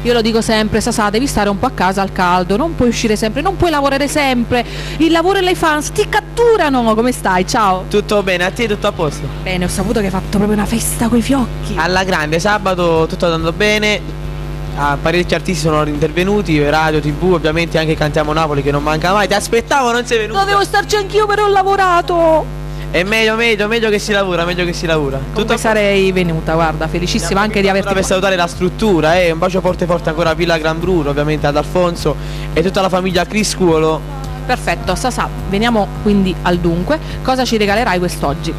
Io lo dico sempre, Sasà, devi stare un po' a casa al caldo, non puoi uscire sempre, non puoi lavorare sempre, il lavoro e le fans ti catturano. Come stai? Ciao. Tutto bene, a te tutto a posto? Bene, ho saputo che hai fatto proprio una festa coi fiocchi. Alla grande, sabato tutto andando bene, parecchi artisti sono intervenuti, radio, tv, ovviamente anche Cantiamo Napoli che non manca mai, ti aspettavo, non sei venuto. Dovevo starci anch'io, però ho lavorato. È meglio che si lavora, meglio che si lavora. Comunque sarei venuta, guarda, felicissima anche di averti per salutare la struttura, un bacio forte forte ancora a Villa Gran Bruno, ovviamente ad Alfonso e tutta la famiglia Criscuolo. Perfetto, Sasà, veniamo quindi al dunque. Cosa ci regalerai quest'oggi?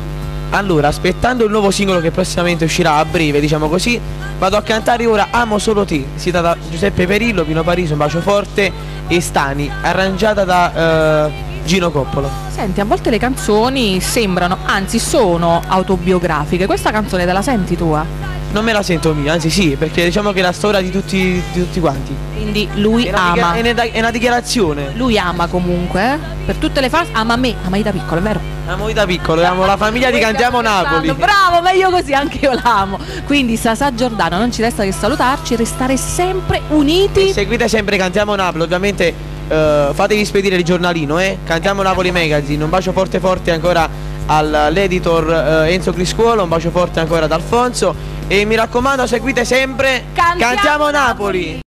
Allora, aspettando il nuovo singolo che prossimamente uscirà a breve, diciamo così, vado a cantare ora Amo solo te, citata da Giuseppe Perillo, Pino Pariso, Un bacio forte e Stani, arrangiata da Gino Coppola. Senti, a volte le canzoni sembrano, anzi sono autobiografiche. Questa canzone te la senti tua? Non me la sento mia, anzi sì, perché diciamo che è la storia di tutti quanti. Quindi lui ama. È una dichiarazione. Lui ama comunque, per tutte le fasi, ama me, ama da piccolo, è vero? Amo da piccolo, amo la famiglia di Cantiamo Napoli. Bravo, meglio così, anche io l'amo. Quindi Sasà Giordano, non ci resta che salutarci, restare sempre uniti. E seguite sempre Cantiamo Napoli, ovviamente fatevi spedire il giornalino, Cantiamo Napoli Magazine. Un bacio forte forte ancora all'editor Enzo Criscuolo, un bacio forte ancora ad Alfonso e mi raccomando seguite sempre Cantiamo Napoli.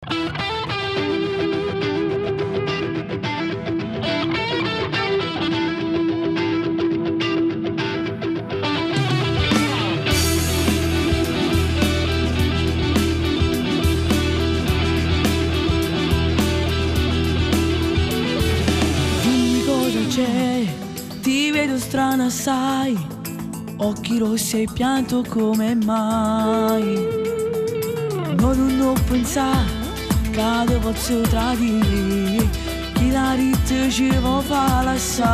Ti vedo strana, sai, occhi rossi e pianto come mai. Non ho pensato che posso tradire, chi la ritta ci può far lasciare.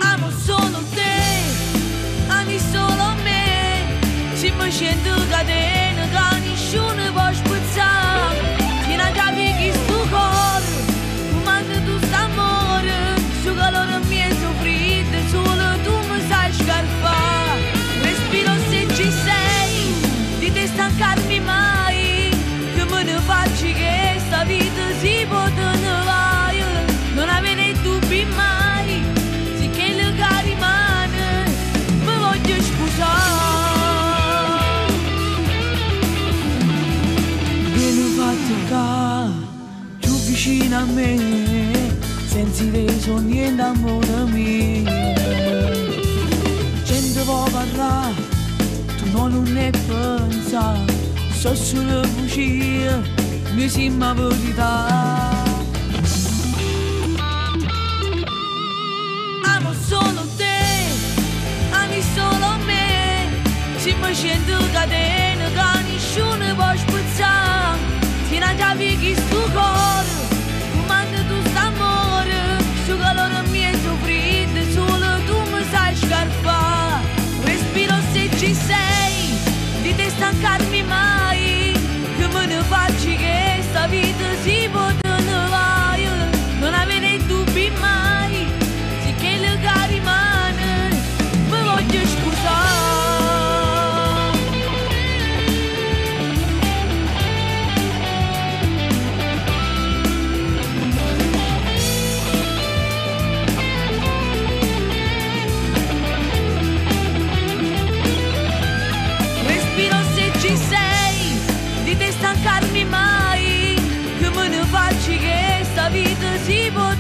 Amo solo te, ami solo me, ci mi scendo catena che nessuno può spezzare. Chi non capi sto cuore, quando tu sta amore, su calore mio soffrito, solo tu mi sai scarfare. Respiro se ci sei, di te stancarmi mai, che me ne faccio che sta vita si può tenere, non avere dubbi mai, sì che il che rimane, mi voglio scusare. Più vicino a me, senza reso niente amore mio. Gente può parlare, tu non ne pensa, so solo bugie, mi sembra verità. Amo solo te, ami solo me, ci mi scendo catena che nessuno può spezzare. Ti non capi chi sto cuore, quando tu sta amore, su calore mio soffrito, solo tu mi sai scarfare. Respiro se ci sei, di te stancarmi mai, che me ne faccio che sta vita si può tenere, non avere dubbi mai, sì che il che rimane, mi voglio scusare. Stancarmi mai, che me ne faccio che sta vita si può